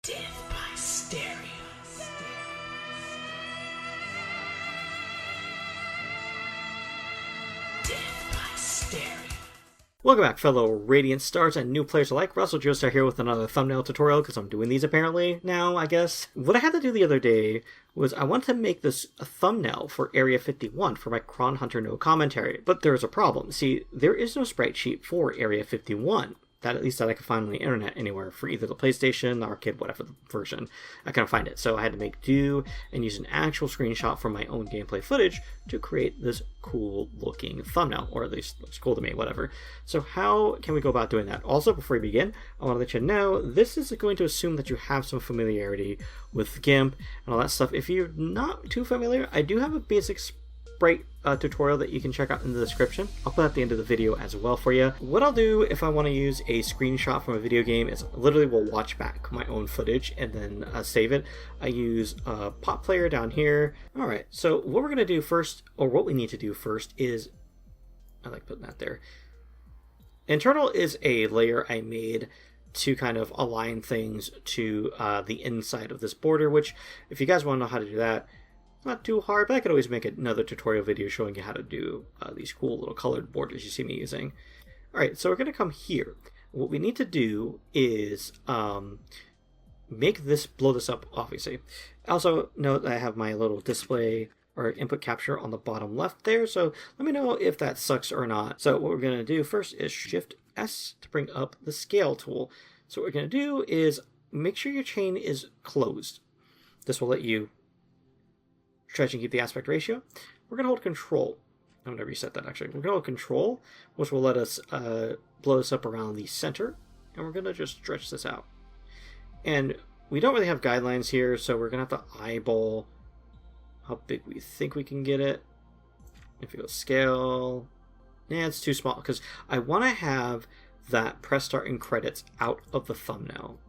Death by stereo. Death by stereo. Welcome back, fellow Radiant Stars and new players alike. Russell Joestar here with another thumbnail tutorial, because I'm doing these apparently now, I guess. What I had to do the other day was I wanted to make this a thumbnail for Area 51 for my Cron Hunter No commentary, but there was a problem. See, there is no sprite sheet for Area 51. That at least that I could find on the internet anywhere for either the PlayStation, the arcade, whatever the version. I couldn't find it, so I had to make do and use an actual screenshot from my own gameplay footage to create this cool looking thumbnail, or at least looks cool to me, whatever. So how can we go about doing that? Also, before we begin, I want to let you know this is going to assume that you have some familiarity with GIMP and all that stuff. If you're not too familiar, I do have a basic Sprite tutorial that you can check out in the description. I'll put at the end of the video as well for you. What I'll do if I want to use a screenshot from a video game is literally will watch back my own footage and then save it. I use a pop player down here. Alright, so what we're going to do first, or what we need to do first is, I like putting that there. Internal is a layer I made to kind of align things to the inside of this border, which if you guys want to know how to do that, not too hard, but I could always make another tutorial video showing you how to do these cool little colored borders you see me using. Alright, so we're going to come here. What we need to do is make this, blow this up, obviously. Also, note that I have my little display or input capture on the bottom left there, so let me know if that sucks or not. So what we're going to do first is Shift S to bring up the scale tool. So what we're going to do is make sure your chain is closed. This will let you stretch and keep the aspect ratio. We're going to hold Control. I'm going to reset that actually. We're going to hold Control, which will let us blow this up around the center. And we're going to just stretch this out. And we don't really have guidelines here, so we're going to have to eyeball how big we think we can get it. If you go scale, yeah, it's too small because I want to have that press start and credits out of the thumbnail.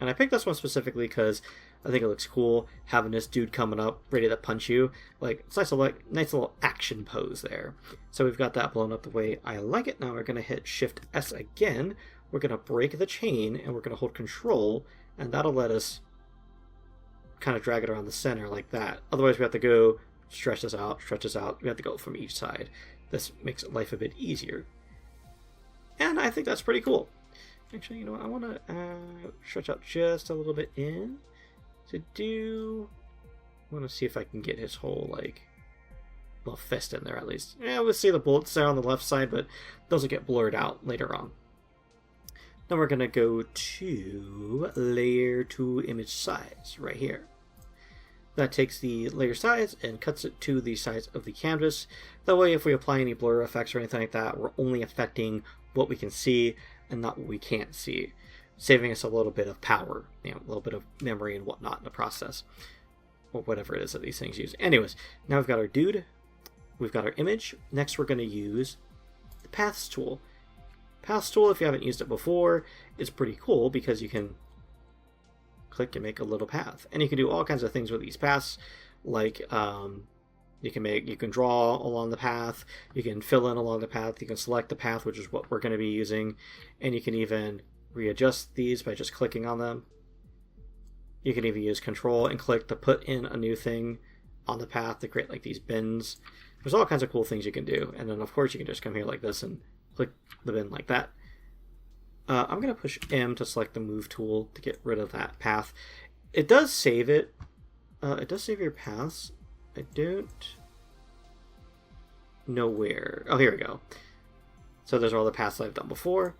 And I picked this one specifically because I think it looks cool having this dude coming up ready to punch you. Like, it's nice little action pose there. So we've got that blown up the way I like it. Now we're going to hit Shift S again. We're going to break the chain and we're going to hold Control, and that'll let us kind of drag it around the center like that. Otherwise we have to go stretch this out. We have to go from each side. This makes life a bit easier. And I think that's pretty cool. Actually, you know what? I want to stretch out just a little bit in. I want to see if I can get his whole, like, little fist in there at least. Yeah, we'll see the bullets there on the left side, but those will get blurred out later on. Then we're going to go to Layer to Image Size right here. That takes the layer size and cuts it to the size of the canvas. That way, if we apply any blur effects or anything like that, we're only affecting what we can see and not what we can't see, saving us a little bit of power, a little bit of memory and whatnot in the process, or whatever it is that these things use. Anyways, now we've got our dude, we've got our image. Next, we're going to use the Paths tool. Paths tool, if you haven't used it before, is pretty cool because you can click and make a little path, and you can do all kinds of things with these paths, like you can draw along the path, you can fill in along the path, you can select the path, which is what we're going to be using, and you can even readjust these by just clicking on them. You can even use Control and click to put in a new thing on the path to create like these bins. There's all kinds of cool things you can do, and then of course you can just come here like this and click the bin like that. I'm going to push M to select the Move tool to get rid of that path. It does save it. It does save your paths. I don't know where. Oh, here we go. So there's all the paths that I've done before.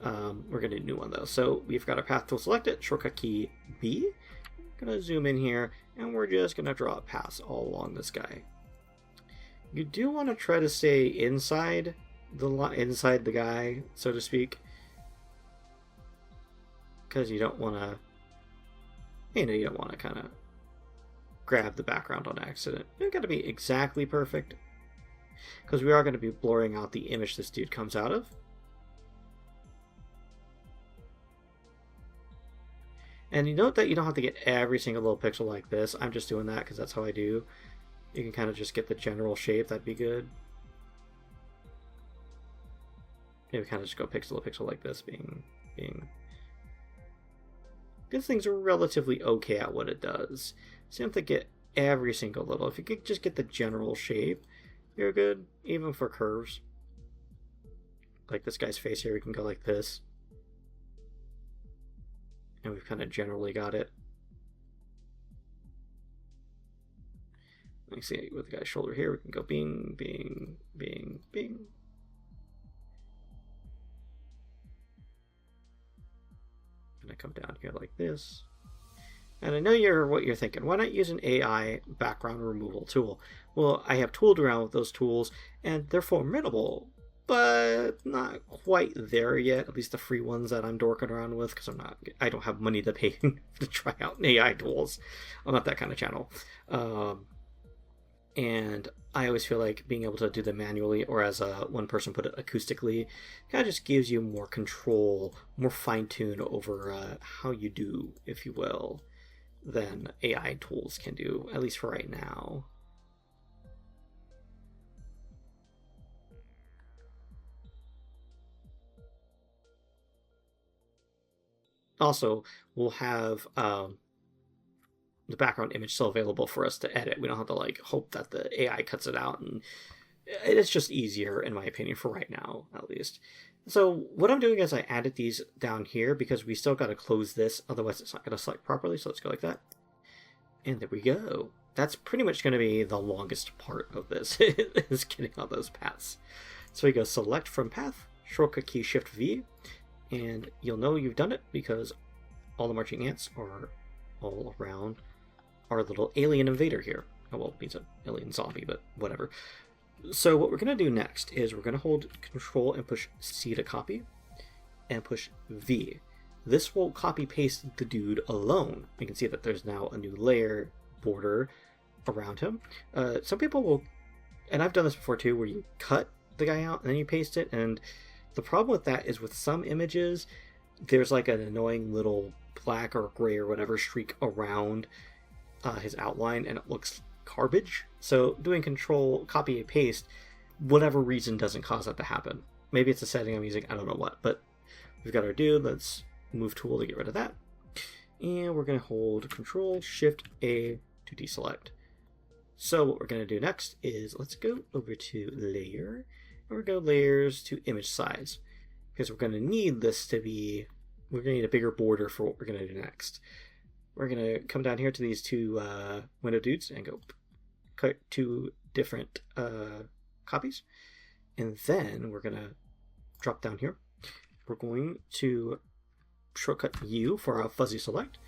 We're going to do a new one though. So we've got our path tool selected, shortcut key B. I'm going to zoom in here, and we're just going to draw paths all along this guy. You do want to try to stay inside the guy, so to speak, because you don't want to, kind of grab the background on accident. You don't got to be exactly perfect, because we are going to be blurring out the image this dude comes out of. And you note that you don't have to get every single little pixel like this. I'm just doing that because that's how I do. You can kind of just get the general shape. That'd be good. Maybe kind of just go pixel to pixel like this, being this thing's relatively okay at what it does. So you don't have to get every single little. If you could just get the general shape, you're good, even for curves. Like this guy's face here, we can go like this. And we've kind of generally got it. Let me see, with the guy's shoulder here, we can go bing, bing, bing, bing. And I come down here like this. And I know what you're thinking. Why not use an AI background removal tool? Well, I have tooled around with those tools, and they're formidable, but not quite there yet. At least the free ones that I'm dorking around with, because I don't have money to pay to try out AI tools. I'm not that kind of channel. And I always feel like being able to do them manually, or as one person put it, acoustically, kind of just gives you more control, more fine-tune over how you do, if you will, than AI tools can do, at least for right now. Also, we'll have the background image still available for us to edit. We don't have to like hope that the AI cuts it out, and it's just easier, in my opinion, for right now, at least. So what I'm doing is I added these down here because we still got to close this, otherwise it's not going to select properly. So let's go like that. And there we go. That's pretty much going to be the longest part of this, is getting all those paths. So we go select from path, shortcut key Shift V, and you'll know you've done it because all the marching ants are all around our little alien invader here. Oh, well, he's an alien zombie, but whatever. So what we're going to do next is we're going to hold Control and push C to copy, and push V. This will copy paste the dude alone. You can see that there's now a new layer border around him. Some people will, and I've done this before too, where you cut the guy out and then you paste it, and the problem with that is with some images, there's like an annoying little black or gray or whatever streak around his outline, and it looks garbage. So doing Control, copy, and paste, whatever reason doesn't cause that to happen. Maybe it's a setting I'm using, I don't know what, but we've got our dude. Let's move tool to get rid of that. And we're going to hold Control, Shift, A to deselect. So what we're going to do next is let's go over to Layer, and we're going to go Layers to Image Size, because we're going to need this to be, we're going to need a bigger border for what we're going to do next. We're going to come down here to these two window dudes and go cut two different copies. And then we're going to drop down here. We're going to shortcut U for our fuzzy select.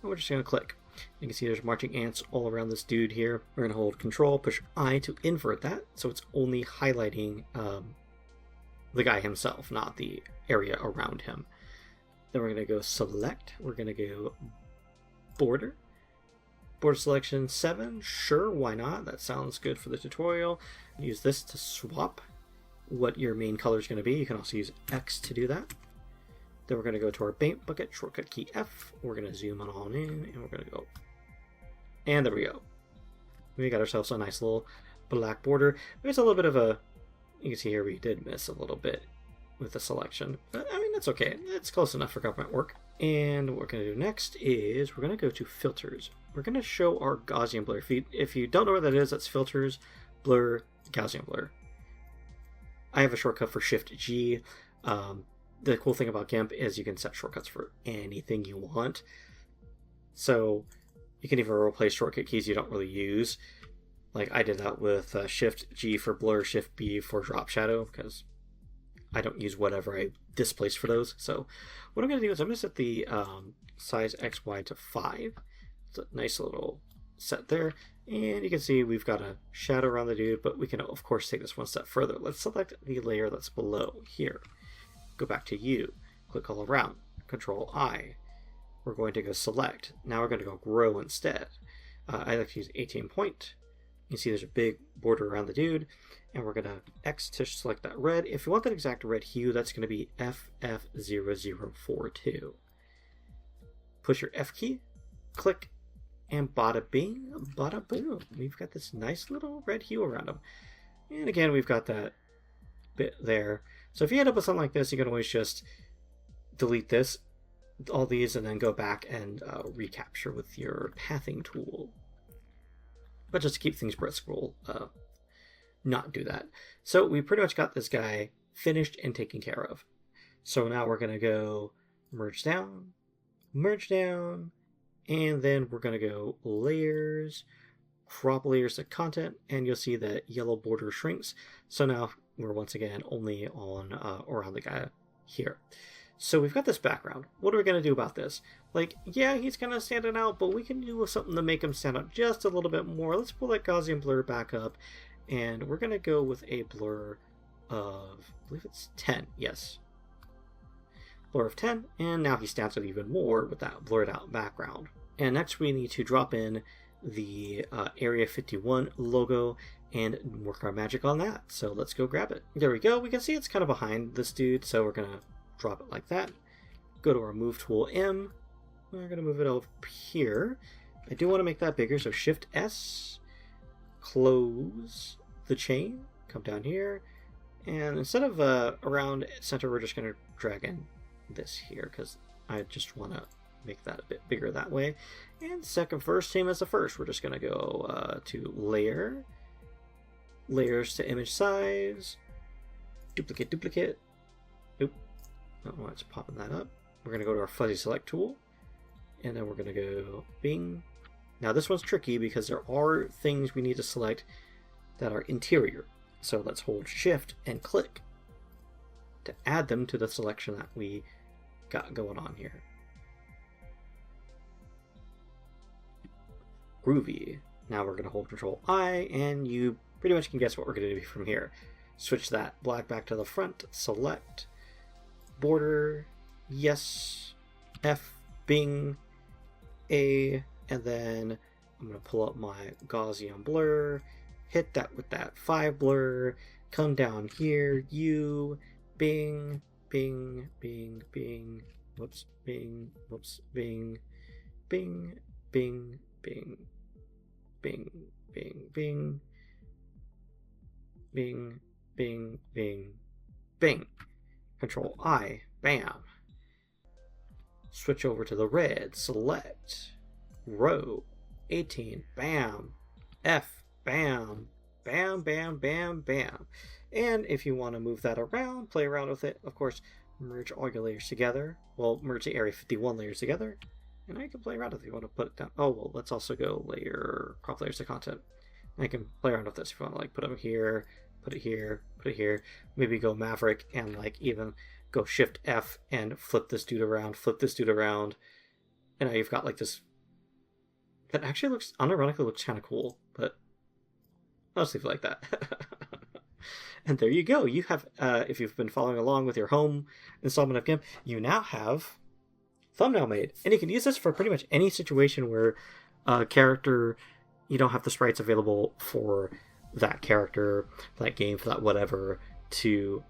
And we're just going to click. You can see there's marching ants all around this dude here. We're going to hold Control, push I to invert that. So it's only highlighting the guy himself, not the area around him. Then we're going to go select. We're going to go border. Border selection 7. Sure, why not? That sounds good for the tutorial. Use this to swap what your main color is going to be. You can also use X to do that. Then we're going to go to our paint bucket, shortcut key F. We're going to zoom on in, and we're going to go. And there we go. We got ourselves a nice little black border. There's a little bit of a, you can see here we did miss a little bit with the selection. But, I mean, that's okay. It's close enough for government work. And what we're going to do next is we're going to go to filters. We're going to show our Gaussian blur. If you don't know what that is, that's filters, blur, Gaussian blur. I have a shortcut for Shift G. The cool thing about GIMP is you can set shortcuts for anything you want. So you can even replace shortcut keys you don't really use. Like I did that with Shift G for blur, Shift B for drop shadow, because I don't use whatever I displace for those. So what I'm going to do is I'm going to set the size XY to 5. It's a nice little set there. And you can see we've got a shadow around the dude, but we can of course take this one step further. Let's select the layer that's below here. Go back to U, click all around, Control I. We're going to go select. Now we're going to go grow instead. I like to use 18 point. You can see there's a big border around the dude, and we're going to X to select that red. If you want that exact red hue, that's going to be FF0042. Push your F key, click, and bada bing, bada boom. We've got this nice little red hue around him. And again, we've got that bit there. So if you end up with something like this, you can always just delete this all these and then go back and recapture with your pathing tool. But just to keep things brisk, we'll not do that. So we pretty much got this guy finished and taken care of. So now we're going to go merge down, and then we're going to go layers, crop layers to content, and you'll see that yellow border shrinks. So now we're once again only on around the guy here. So we've got this background. What are we going to do about this? Like, yeah, he's kind of standing out, but we can do something to make him stand out just a little bit more. Let's pull that Gaussian blur back up, and we're going to go with a blur of, I believe it's 10, yes. Blur of 10, and now he stands out even more with that blurred out background. And next we need to drop in the Area 51 logo and work our magic on that. So let's go grab it. There we go. We can see it's kind of behind this dude, so we're going to drop it like that. Go to our Move Tool M. We're going to move it over here. I do want to make that bigger, so Shift S, close the chain, come down here, and instead of around center, we're just going to drag in this here because I just want to make that a bit bigger that way. And second first, same as the first. We're just going to go to Layer, Layers to Image Size, Duplicate. Oop. I don't know why it's popping that up. We're going to go to our Fuzzy Select tool, and then we're going to go Bing. Now this one's tricky because there are things we need to select that are interior. So let's hold Shift and click to add them to the selection that we got going on here. Groovy. Now we're going to hold Control I, and you pretty much can guess what we're going to do from here. Switch that black back to the front, select, border, yes, F, Bing, A, and then I'm going to pull up my Gaussian blur, hit that with that 5 blur, come down here, U, Bing, Bing, Bing, Bing, whoops, Bing, whoops, Bing, Bing, Bing, Bing, Bing, Bing, Bing, Bing, Bing, Bing, Bing. Control I, bam. Switch over to the red, select, row, 18, bam, F, bam, bam, bam, bam, bam. And if you want to move that around, play around with it, of course, merge all your layers together. Well, merge the Area 51 layers together. And now you can play around with it if you want to put it down. Oh, well, let's also go layer, crop layers to content. And I can play around with this if you want to, like, put them here, put it here, put it here. Maybe go Maverick and, like, even go Shift F and flip this dude around, And now you've got, like, this that actually looks, unironically looks kind of cool, but I'll just leave it like that. And there you go. You have, if you've been following along with your home installment of GIMP, you now have thumbnail made. And you can use this for pretty much any situation where a character, you don't have the sprites available for that character, for that game, for that whatever, to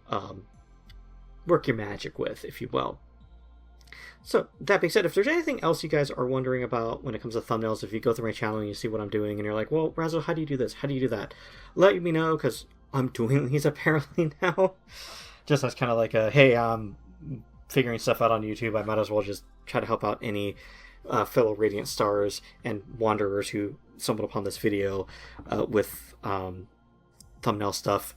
work your magic with, if you will. So, that being said, if there's anything else you guys are wondering about when it comes to thumbnails, if you go through my channel and you see what I'm doing and you're like, well, Razzle, how do you do this? How do you do that? Let me know, because I'm doing these apparently now. Just as kind of like a, hey, I'm figuring stuff out on YouTube. I might as well just try to help out any fellow Radiant Stars and Wanderers who stumbled upon this video with thumbnail stuff.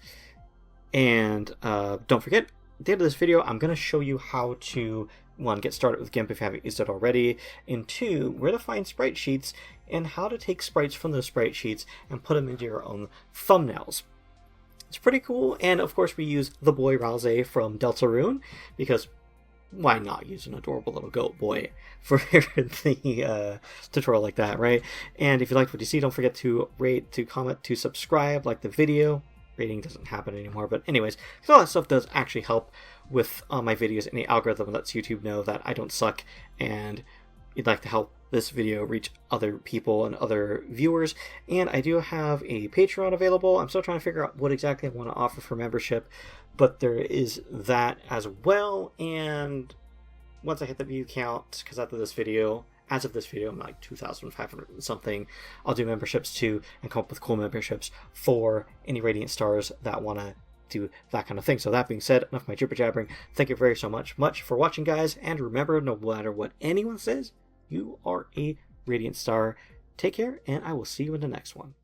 And don't forget, at the end of this video, I'm going to show you how to, 1, get started with GIMP if you haven't used it already, and 2, where to find sprite sheets and how to take sprites from those sprite sheets and put them into your own thumbnails. It's pretty cool, and of course we use the boy Ralze from Deltarune, because why not use an adorable little goat boy for the tutorial like that, right? And if you liked what you see, don't forget to rate, to comment, to subscribe, like the video. Rating doesn't happen anymore, but anyways, all that stuff does actually help with my videos, and the algorithm lets YouTube know that I don't suck and you'd like to help this video reach other people and other viewers. And I do have a Patreon available. I'm still trying to figure out what exactly I want to offer for membership, but there is that as well. And once I hit the view count, because after this video, as of this video, I'm like 2,500 and something, I'll do memberships too and come up with cool memberships for any Radiant Stars that want to do that kind of thing. So that being said, enough of my jibber jabbering. Thank you very so much for watching, guys. And remember, no matter what anyone says, you are a radiant star. Take care, and I will see you in the next one.